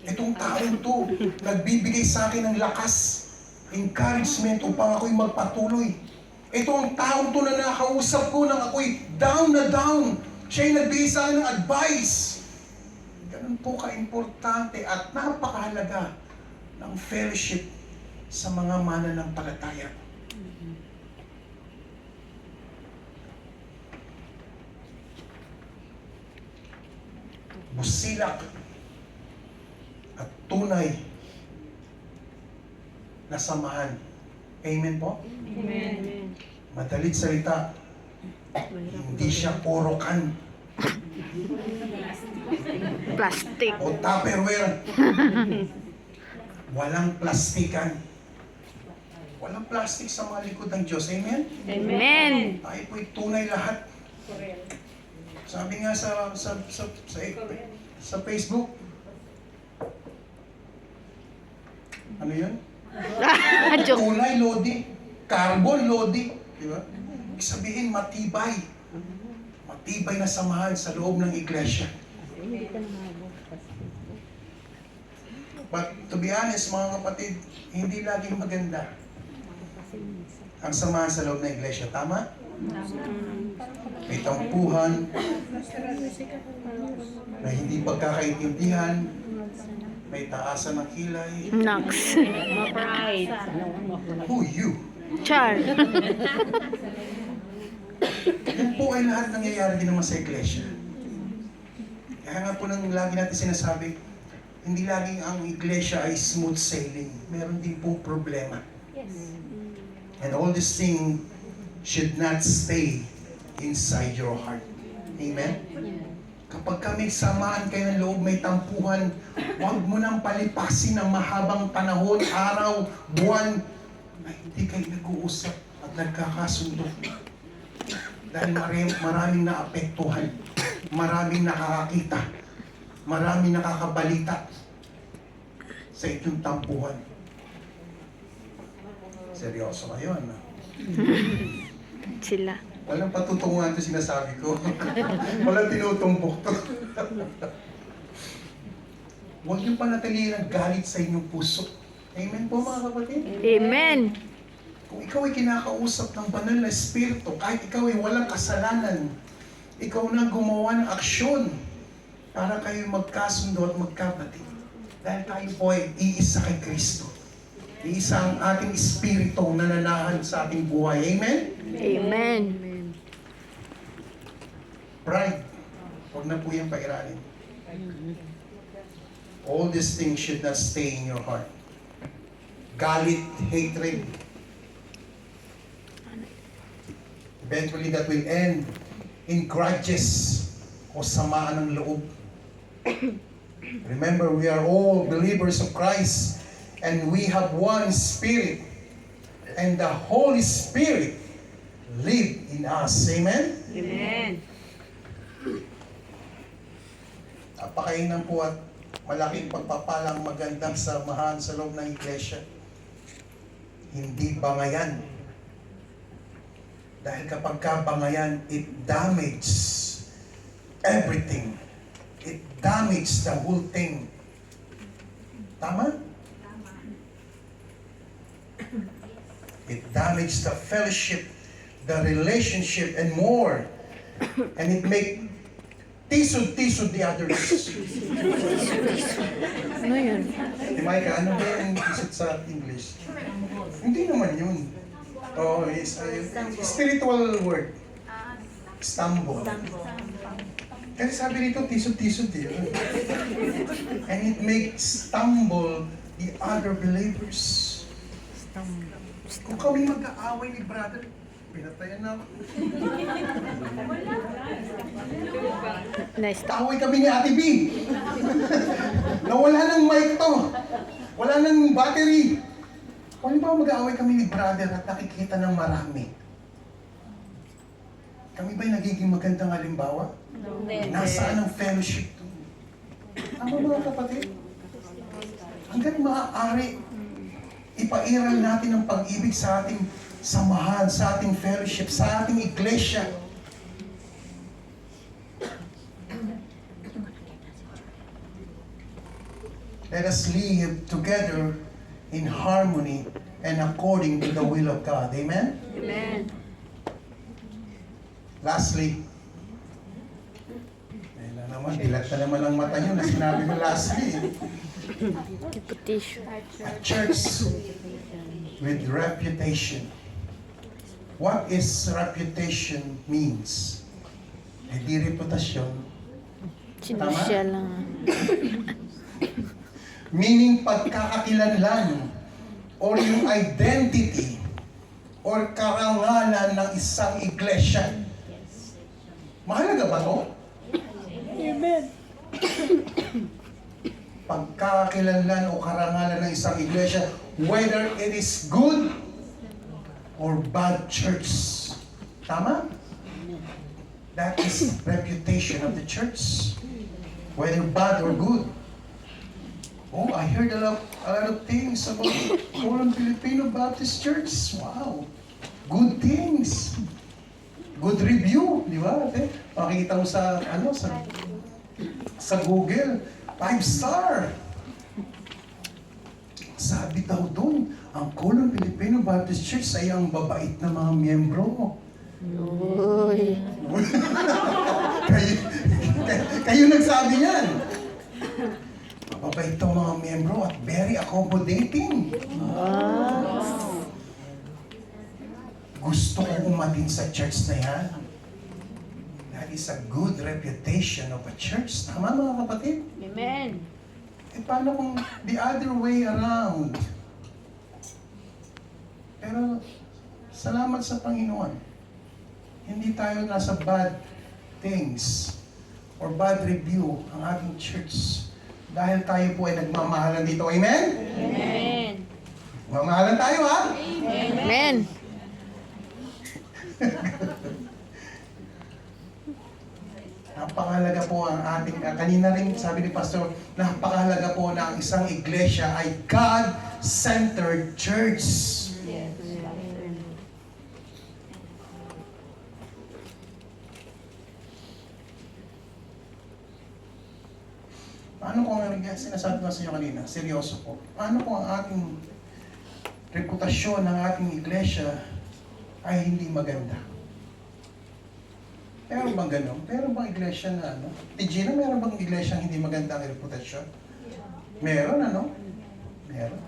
Itong taong to, nagbibigay sa akin ng lakas, encouragement upang ako'y magpatuloy. Ito ang taong to na nakausap ko nang ako'y down na down. Siya'y nagbigay sa akin ng advice. Ganun po ka-importante at napakahalaga ng fellowship sa mga mananampalataya. Busilak at tunay na samahan. Amen po? Amen. Madalit salita, hindi siya porokan Plastic. o tupperware. Walang plastikan. Walang plastic sa mga likod ng Diyos. Amen? Amen. Tayo po'y tunay lahat. Sabi nga sa Facebook, ano yun? Joke. Tunay lodi, carbon lodi, di ba? Ibig sabihin matibay. Matibay na samahan sa loob ng iglesia. But to be honest mga kapatid, hindi laging maganda ang samahan sa loob ng iglesia. Tama? May tampuhan, may hindi pagkakaintindihan, may taasan ng kilay. Nox. Ma-pride. Who you? Char. Yan po ay lahat nangyayari din naman sa iglesia. Kaya nga po nang lagi natin sinasabi, hindi laging ang iglesia ay smooth sailing. Meron din po problema. And all this thing should not stay inside your heart. Amen? Kapag kami samaan kayo ng loob, may tampuhan, huwag mo nang palipasin ng mahabang panahon, araw, buwan, na hindi kayo nag-uusap at nagkakasundo. Dahil maraming naapektuhan, maraming nakakakita, maraming nakakabalita sa inyong tampuhan. Seryoso kayo, ano? Sila. Walang patutunguhan ito sinasabi ko. Walang tinutumbok to. Huwag niyong panatilihin ang galit sa inyong puso. Amen po mga kapatid? Amen. Kung ikaw ay kinakausap ng banal na espiritu, kahit ikaw ay walang kasalanan, ikaw na gumawa ng aksyon para kayo magkasundo at magkapatid. Dahil tayo po ay iisa kay Kristo. Iisa ang ating espiritu na nananahan sa ating buhay. Amen? Amen. Pride. Huwag na po yung pairanin. All these things should not stay in your heart. Galit, hatred. Eventually that will end in grudges o samaan ng loob. Remember, we are all believers of Christ and we have one Spirit and the Holy Spirit live in us. Amen? Amen. Napakainan po at malaking pagpapalang magandang samahan sa loob ng iglesia. Hindi bangayan. Dahil kapag ka bangayan, it damages everything. It damages the whole thing. Tama? It damages the fellowship, the relationship, and more. And it make tisod-tisod the others. Ano yun? Micah, ano ba yung tisod sa English? Hindi naman yun. Oh, it's a spiritual word. Stumble. Kasi sabi nito, tisod-tisod eh. And it makes stumble the other believers. Kung kami mag-aaway ni brother, pinatayan na ako. Nice. Away kami ni Ate B. Nawala ng mic to. Wala ng battery. Kung ba mag-aaway kami ni brother at nakikita ng marami? Kami ba'y nagiging magandang halimbawa? Nasaan ang fellowship to? Tama mga kapatid? Hanggang maaari, ipairal natin ang pag-ibig sa ating samahan, sa ating fellowship, sa ating iglesia. Let us live together in harmony and according to the will of God. Amen? Amen. Lastly, ayun na naman, dilat na naman ang mata nyo na sinabi ko lastly. Reputation. A church with reputation. What is reputation means? Eh di reputasyon. Sinusya lang. Meaning pagkakakilanlan or yung identity or karangalan ng isang iglesia. Mahalaga ba to? Amen. Pagkakakilanlan o karangalan ng isang iglesia, whether it is good or bad church. Tama? That is reputation of the church. Whether bad or good. Oh, I heard a lot of things about Foreign Filipino Baptist Church. Wow. Good things. Good review, di ba? Makikita mo sa sa Google, 5-star. Sabi daw doon, ang Foreign Filipino Baptist Church ay ang babait na mga miyembro. Uy. kayo nagsabi niyan. Mababait itong mga miyembro at very accommodating. Wow. Gusto ko umatin sa church na yan. That is a good reputation of a church. Tama mga kapatid? Amen. Eh paano kung the other way around? Pero salamat sa Panginoon. Hindi tayo nasa bad things or bad review ang ating church. Dahil tayo po ay nagmamahalan dito. Amen? Amen. Mamahalan tayo ha? Amen. Napakahalaga po ang ating, kanina rin sabi ni Pastor, napakahalaga po na ang isang iglesia ay God-centered church. Yes. Paano kung sinasabi ko sa inyo kanina, seryoso po, paano kung ang ating reputasyon ng ating iglesia ay hindi maganda? Meron bang ganun? Meron bang iglesia na ano? Gina, meron bang iglesia hindi maganda ang reputasyon? Meron ano? Meron.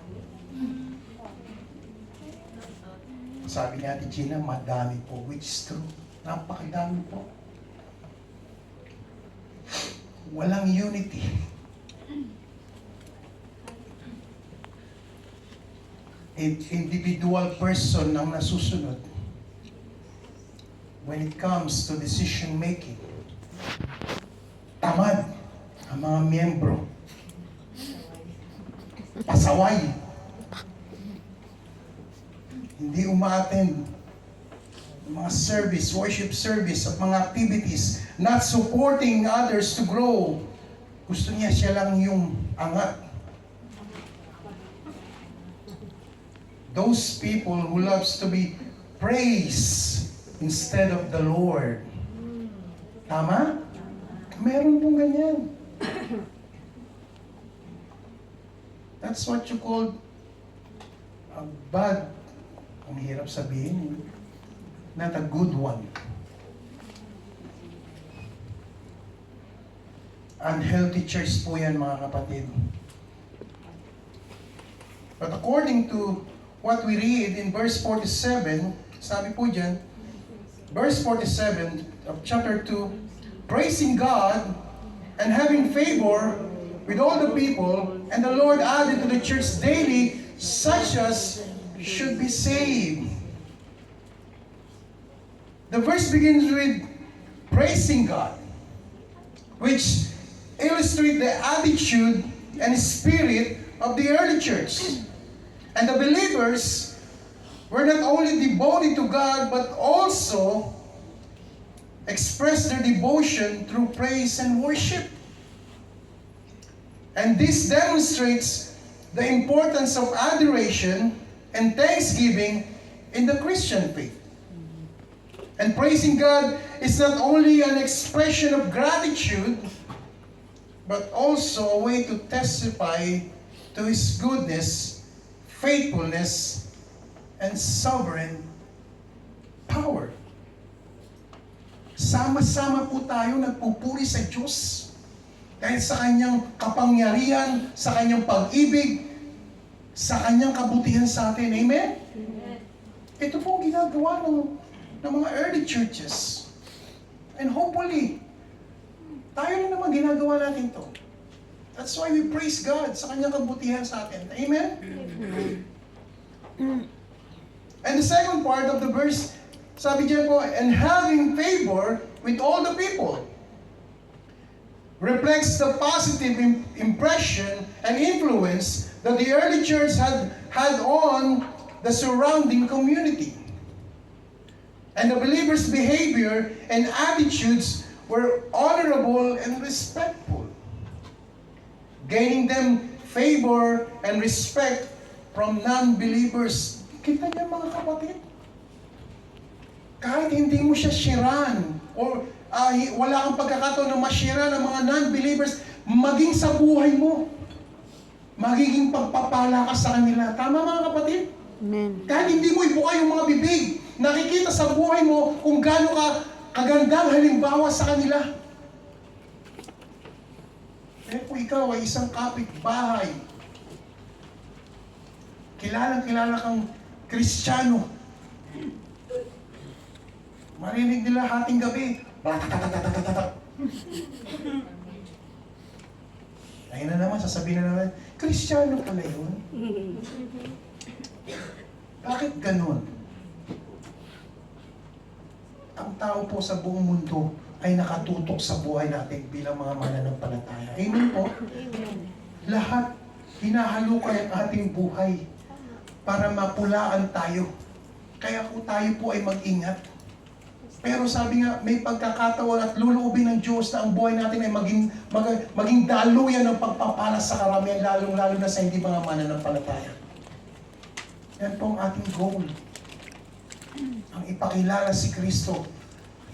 Sabi ni Ate Gina, madami po, which is true. Napakadami po. Walang unity. Individual person ang nasusunod when it comes to decision making. Tamad ang mga miyembro. Pasaway. Hindi umaattend ng mga service, worship service at mga activities, not supporting others to grow. Gusto niya siya lang yung angat. Those people who loves to be praised instead of the Lord. Tama? Meron pong ganyan. That's what you call a bad, ang hirap sabihin, not a good one. Unhealthy church po yan, mga kapatid. But according to what we read in verse 47, sabi po dyan, verse 47 of chapter 2, praising God and having favor with all the people, and the Lord added to the church daily such as should be saved. The verse begins with praising God, which illustrates the attitude and spirit of the early church. And the believers were not only devoted to God, but also expressed their devotion through praise and worship. And this demonstrates the importance of adoration and thanksgiving in the Christian faith. And praising God is not only an expression of gratitude, but also a way to testify to His goodness, faithfulness, and sovereign power. Sama-sama po tayo nagpupuri sa Diyos dahil sa Kanyang kapangyarihan, sa Kanyang pag-ibig, sa Kanyang kabutihan sa atin. Amen? Amen. Ito po ang ginagawa ng mga early churches. And hopefully, tayo na naman ginagawa natin to. That's why we praise God sa Kanyang kabutihan sa atin. Amen? And the second part of the verse, sabi diyan po, and having favor with all the people, reflects the positive impression and influence that the early church had on the surrounding community. And the believers' behavior and attitudes were honorable and respectful, gaining them favor and respect from non-believers. Kita niyo mga kapatid? Kahit hindi mo siya shiran or wala kang pagkakataon na masira ng mga non-believers, maging sa buhay mo, magiging pagpapala ka sa kanila. Tama mga kapatid? Amen. Kahit hindi mo ibuka yung mga bibig, nakikita sa buhay mo kung gaano ka kagandang halimbawa sa kanila. Eh kung ikaw ay isang kapitbahay, kilala kang Kristiyano, marinig nila hating gabi, ayun na naman, sasabihin na naman, Kristiyano pala yun. Bakit ganun? Ang tao po sa buong mundo ay nakatutok sa buhay natin bilang mga mananampalataya. Amen po? Amen. Lahat hinahalukay ang ating buhay para mapulaan tayo. Kaya po tayo po ay mag-ingat. Pero sabi nga, may pagkakataon at luluubin ng Diyos na ang buhay natin ay maging daluyan ng pagpapala sa karamihan, lalong-lalo na sa hindi mga mananampalataya. Yan po ang ating goal. Ang ipakilala si Kristo.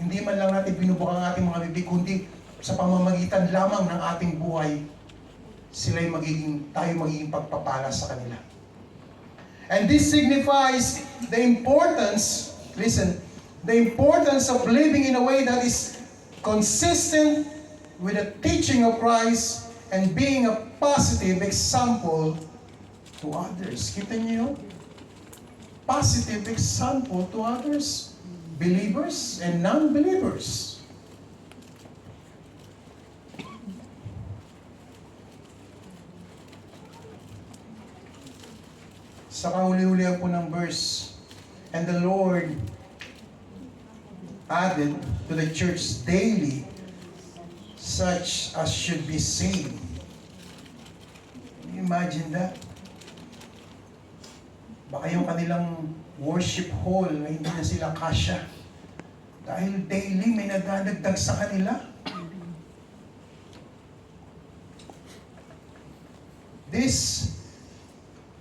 Hindi man lang natin binubuka ang ating mga bibig, kundi sa pamamagitan lamang ng ating buhay tayo magiging pagpapala sa kanila. And this signifies the importance, listen, the importance of living in a way that is consistent with the teaching of Christ and being a positive example to others. Kita niyo? Positive example to others, believers and non-believers. Sa kahuli-hulihan po ng verse, and the Lord added to the church daily such as should be saved. Can you imagine that? Baka yung kanilang worship hall na hindi na sila kasya. Dahil daily may nagdadagdag sa kanila. This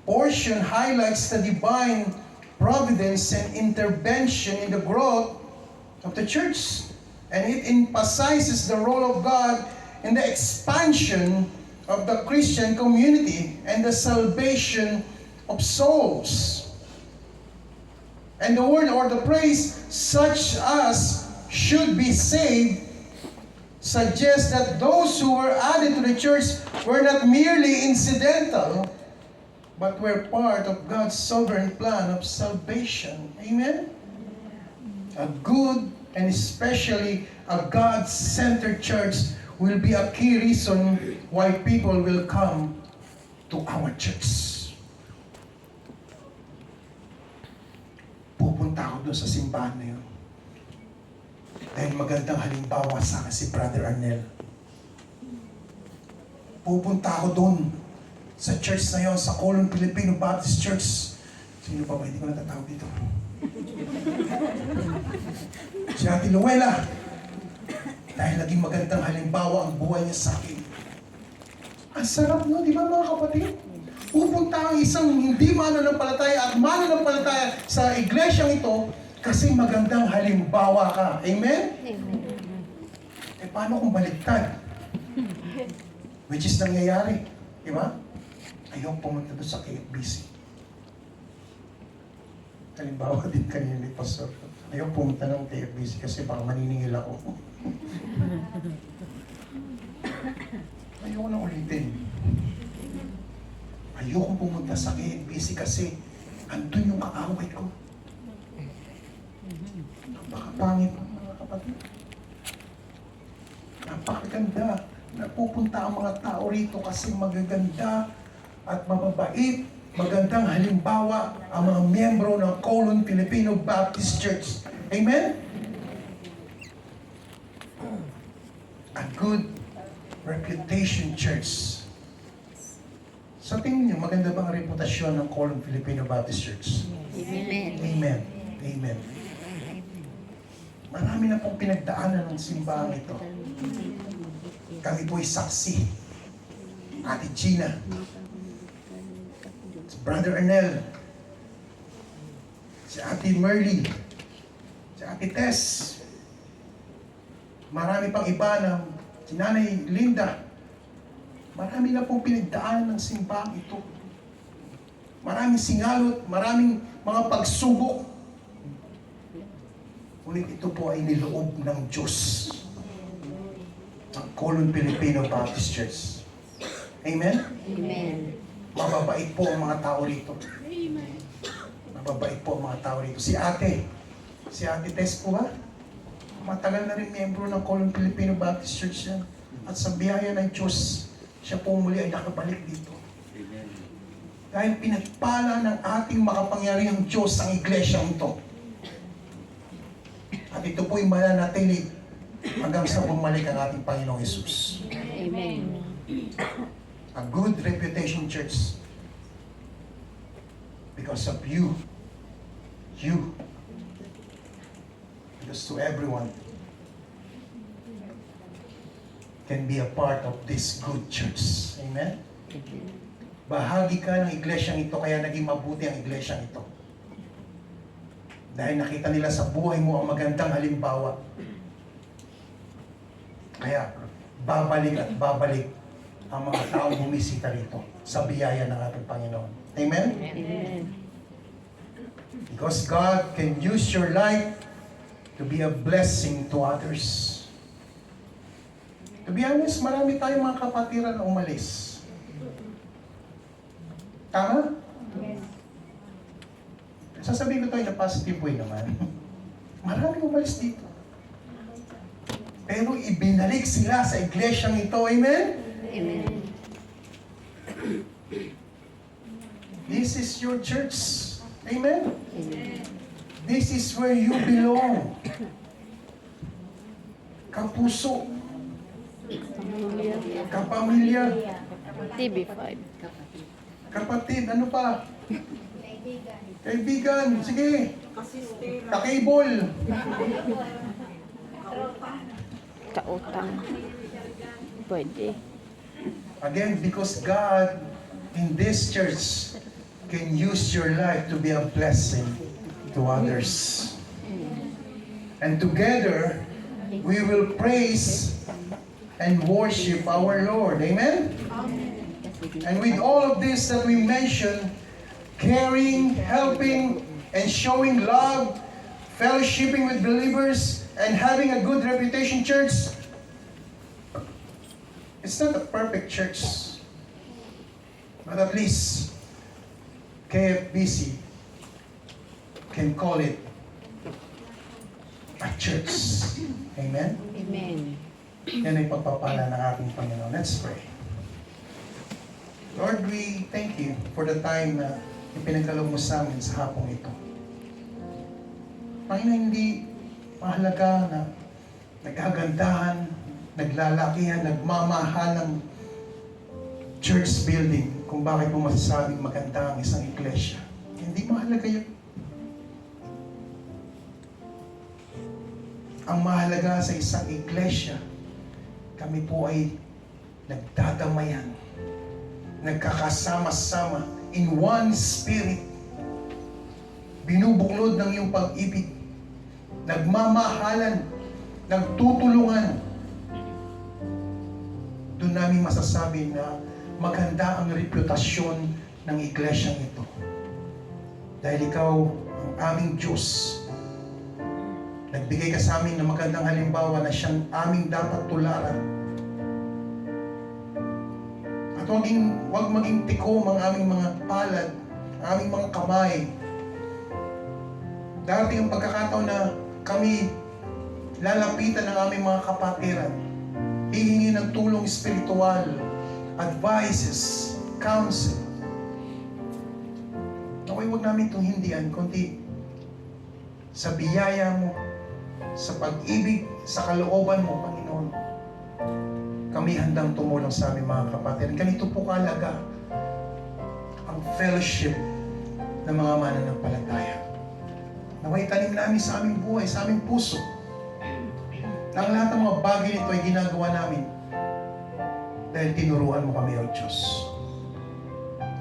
portion highlights the divine providence and intervention in the growth of the church. And it emphasizes the role of God in the expansion of the Christian community and the salvation of souls. And the word or the phrase, such as should be saved, suggests that those who were added to the church were not merely incidental, but were part of God's sovereign plan of salvation. Amen? A good and especially a God-centered church will be a key reason why people will come to our church. Pupunta ako doon sa simbahan na yun. Dahil magandang halimbawa sa akin si Brother Arnel. Pupunta ako doon sa church na yun, sa Colon Filipino Baptist Church. Sino pa ba? Hindi ko natatawag dito. Si Ate Luella. Dahil naging magandang halimbawa ang buhay niya sa akin. Ang sarap no, di ba mga kapatid? Pupunta ang isang hindi mananampalataya at mananampalataya sa iglesyang ito kasi magandang halimbawa ka. Amen? Eh paano kung baliktad? Which is nangyayari. Di ba? Ayaw pumunta doon sa KFBC. Halimbawa din kanina ni Pastor. Ayaw pumunta ng KFBC kasi baka maniningil ako. Ayaw ko na ulitin. Ayaw kong pumunta sa KFBC kasi andun yung kaaway ko. Napakapangit mga kapatid. Napakaganda. Napupunta ang mga tao rito kasi magaganda at mababait, magandang halimbawa ang mga miyembro ng Colon Filipino Baptist Church. Amen? A good reputation church. Sa tingin niyo, maganda bang reputasyon ng Colon Filipino Baptist Church? Amen. Amen. Amen. Marami na pong pinagdaanan ng simbahan ito. Kami po'y saksi. Ate Gina, si Brother Arnel, si Ate Merly, si Ate Tess, marami pang iba na si Nanay Linda. Marami na pong pinagdaanan ng simbahan ito. Maraming singalot, maraming mga pagsubok. Ngunit ito po ay niloob ng Diyos. Ang Colon Filipino Baptist Church. Amen? Amen. Mababait po ang mga tao rito. Mababait po ang mga tao rito. Si Ate Tess po ba? Matagal na rin miyembro ng Colon Filipino Baptist Church yan. At sa biyaya ng Diyos, siya po muli ay nakabalik dito. Dahil pinagpala ng ating makapangyarihang Diyos ang iglesyang ito. At ito po'y mananatili hanggang sa bumalik ang ating Panginoong Hesus. Amen. A good reputation church. Because of you. Because to everyone can be a part of this good church. Amen? Bahagi ka ng iglesyang ito, kaya naging mabuti ang iglesyang ito. Dahil nakita nila sa buhay mo ang magandang halimbawa. Kaya, babalik at babalik ang mga taong bumisita rito sa biyaya ng ating Panginoon. Amen? Amen. Because God can use your life to be a blessing to others. To be honest, marami tayong mga kapatiran na umalis. Tama? Sasabihin ko tayo na positive way naman. Maraming umalis dito. Pero ibinalik sila sa iglesyang ito. Amen? Amen. This is your church. Amen? Amen. This is where you belong. Kapuso, kapamilya, TV5. kapatid, ano pa? Kaibigan, sige. Kakibol. Kautang. Pwede. Again, because God in this church can use your life to be a blessing to others. And together, we will praise and worship our Lord. Amen? And with all of this that we mentioned, caring, helping, and showing love, fellowshipping with believers, and having a good reputation, church, it's not a perfect church. But at least, KFBC can call it a church. Amen? Amen. Yan ay pagpapala ng ating Panginoon. Let's pray. Lord, we thank you for the time na ipinagkaloob mo sa amin sa hapong ito. Panginoon, hindi mahalaga na naghagandahan, naglalakihan, nagmamahal ng church building kung bakit mo masasabing maganda ang isang iglesia. Hindi mahalaga yun. Ang mahalaga sa isang iglesia, kami po ay nagdadamayan, nagkakasama-sama in one spirit, binubuklod ng iyong pag-ibig, nagmamahalan, nagtutulungan. Doon namin masasabi na maganda ang reputasyon ng iglesyang ito. Dahil ikaw ang aming Diyos. Nagbigay ka sa amin ng magandang halimbawa na siyang aming dapat tularan. At huwag maging tikom ang aming mga palad, ang aming mga kamay. Darating ang pagkakataon na kami lalapitan ng aming mga kapatiran, hihingi ng tulong espiritual, advices, counsel. Naway huwag namin itong hindian, kundi sa biyaya mo, sa pag-ibig, sa kalooban mo, Panginoon, kami handang tumulong sa aming mga kapatid. Ganito po kalaga ang fellowship ng mga mananampalataya. Naway tanim namin sa aming buhay, sa aming puso, na ang lahat ng mga bagay nito ay ginagawa namin dahil tinuruan mo kami, O Diyos.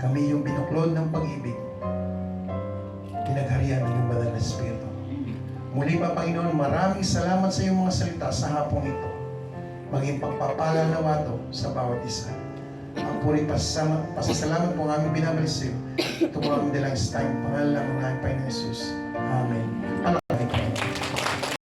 Kami yung binuklod ng pag-ibig, pinagharian ng iyong banal na Espiritu. Muli pa, Panginoon, maraming salamat sa iyong mga salita sa hapong ito. Maging pagpapala nawa ito sa bawat isa. Ang puri pasasalamat po ang aming binabalik sa iyo. Ito po ang aming dalangin sa tayong pangalan ng aming Panginoon Jesus. Amen.